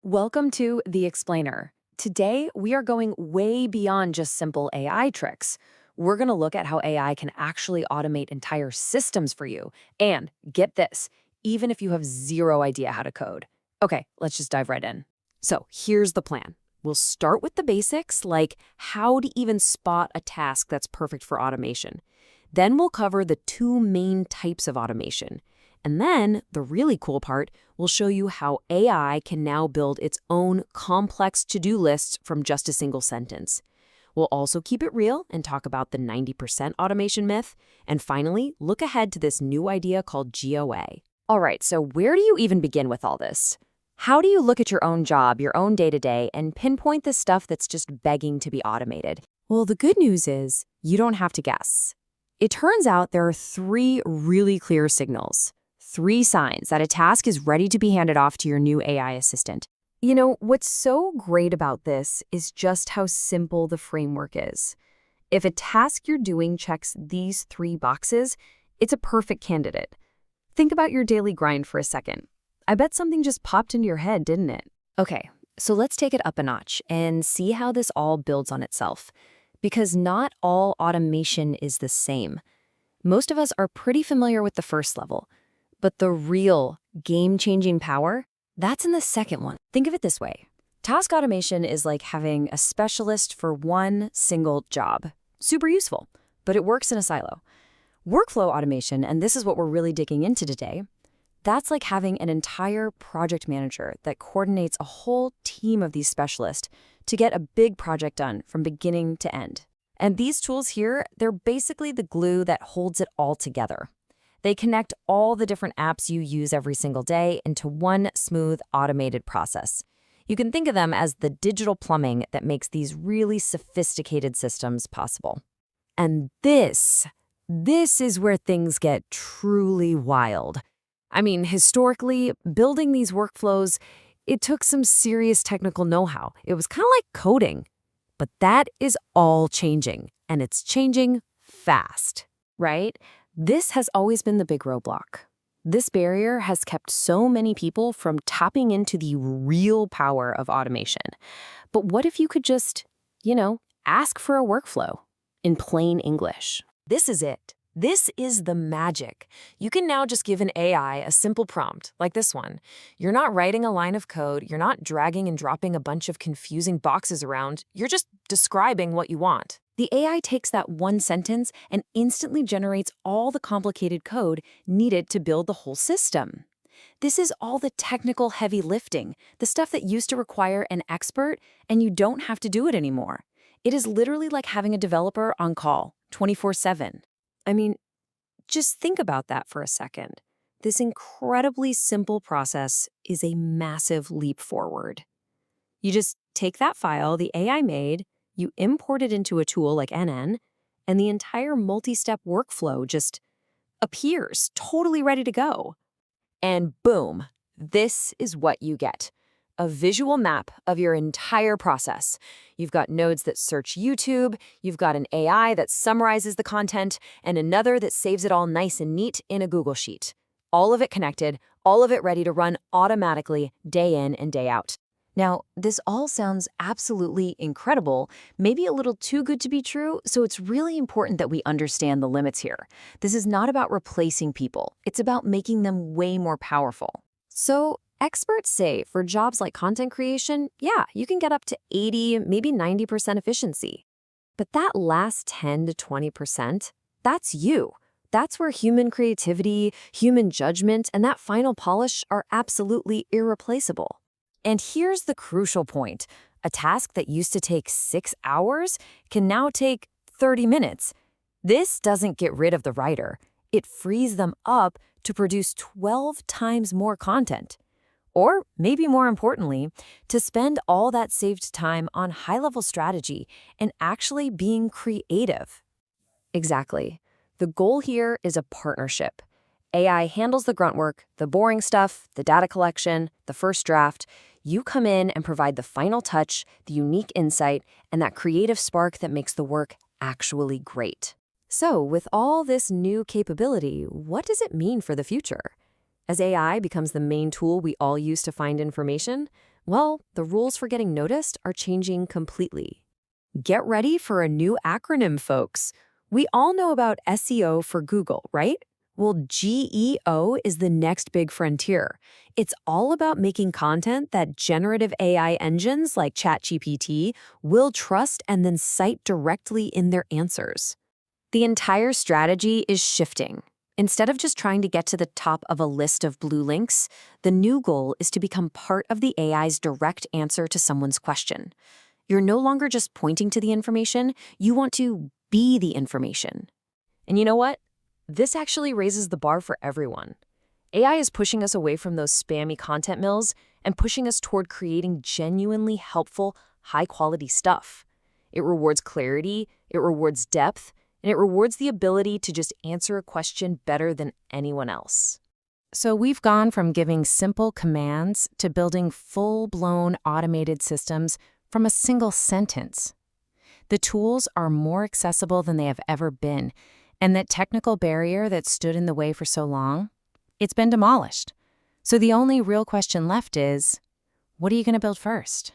Welcome to The Explainer. Today, we are going way beyond just simple AI tricks. We're going to look at how AI can actually automate entire systems for you. And get this, even if you have zero idea how to code. Okay, let's just dive right in. So here's the plan. We'll start with the basics, like how to even spot a task that's perfect for automation. Then we'll cover the two main types of automation. And then, the really cool part, we'll show you how AI can now build its own complex to-do lists from just a single sentence. We'll also keep it real and talk about the 90% automation myth. And finally, look ahead to this new idea called GOA. All right, so where do you even begin with all this? How do you look at your own job, your own day-to-day, and pinpoint the stuff that's just begging to be automated? Well, the good news is you don't have to guess. It turns out there are three really clear signals. Three signs that a task is ready to be handed off to your new AI assistant. You know, what's so great about this is just how simple the framework is. If a task you're doing checks these three boxes, it's a perfect candidate. Think about your daily grind for a second. I bet something just popped into your head, didn't it? Okay, so let's take it up a notch and see how this all builds on itself. Because not all automation is the same. Most of us are pretty familiar with the first level. But the real game-changing power, that's in the second one. Think of it this way. Task automation is like having a specialist for one single job. Super useful, but it works in a silo. Workflow automation, and this is what we're really digging into today, that's like having an entire project manager that coordinates a whole team of these specialists to get a big project done from beginning to end. And these tools here, they're basically the glue that holds it all together. They connect all the different apps you use every single day into one smooth, automated process. You can think of them as the digital plumbing that makes these really sophisticated systems possible. And this is where things get truly wild. I mean, historically, building these workflows, it took some serious technical know-how. It was kind of like coding. But that is all changing, and it's changing fast, right? This has always been the big roadblock. This barrier has kept so many people from tapping into the real power of automation. But what if you could just, ask for a workflow in plain English? This is it. This is the magic. You can now just give an AI a simple prompt, like this one. You're not writing a line of code, you're not dragging and dropping a bunch of confusing boxes around, you're just describing what you want. The AI takes that one sentence and instantly generates all the complicated code needed to build the whole system. This is all the technical heavy lifting, the stuff that used to require an expert, and you don't have to do it anymore. It is literally like having a developer on call, 24/7. I mean, just think about that for a second. This incredibly simple process is a massive leap forward. You just take that file the AI made, you import it into a tool like NN, and the entire multi-step workflow just appears, totally ready to go. And boom, this is what you get. A visual map of your entire process. You've got nodes that search YouTube, you've got an AI that summarizes the content, and another that saves it all nice and neat in a Google Sheet. All of it connected, all of it ready to run automatically day in and day out. Now, this all sounds absolutely incredible, maybe a little too good to be true, so it's really important that we understand the limits here. This is not about replacing people, it's about making them way more powerful. So, experts say for jobs like content creation, yeah, you can get up to 80, maybe 90% efficiency. But that last 10 to 20%, that's you. That's where human creativity, human judgment, and that final polish are absolutely irreplaceable. And here's the crucial point. A task that used to take 6 hours can now take 30 minutes. This doesn't get rid of the writer. It frees them up to produce 12 times more content. Or, maybe more importantly, to spend all that saved time on high-level strategy and actually being creative. Exactly. The goal here is a partnership. AI handles the grunt work, the boring stuff, the data collection, the first draft. You come in and provide the final touch, the unique insight, and that creative spark that makes the work actually great. So, with all this new capability, what does it mean for the future? As AI becomes the main tool we all use to find information, Well, the rules for getting noticed are changing completely. Get ready for a new acronym, folks. We all know about SEO for Google, right? Well, GEO is the next big frontier. It's all about making content that generative AI engines like ChatGPT will trust and then cite directly in their answers. The entire strategy is shifting. Instead of just trying to get to the top of a list of blue links, the new goal is to become part of the AI's direct answer to someone's question. You're no longer just pointing to the information, you want to be the information. And you know what? This actually raises the bar for everyone. AI is pushing us away from those spammy content mills and pushing us toward creating genuinely helpful, high-quality stuff. It rewards clarity, it rewards depth, and it rewards the ability to just answer a question better than anyone else. So we've gone from giving simple commands to building full-blown automated systems from a single sentence. The tools are more accessible than they have ever been, and that technical barrier that stood in the way for so long, it's been demolished. So the only real question left is, what are you going to build first?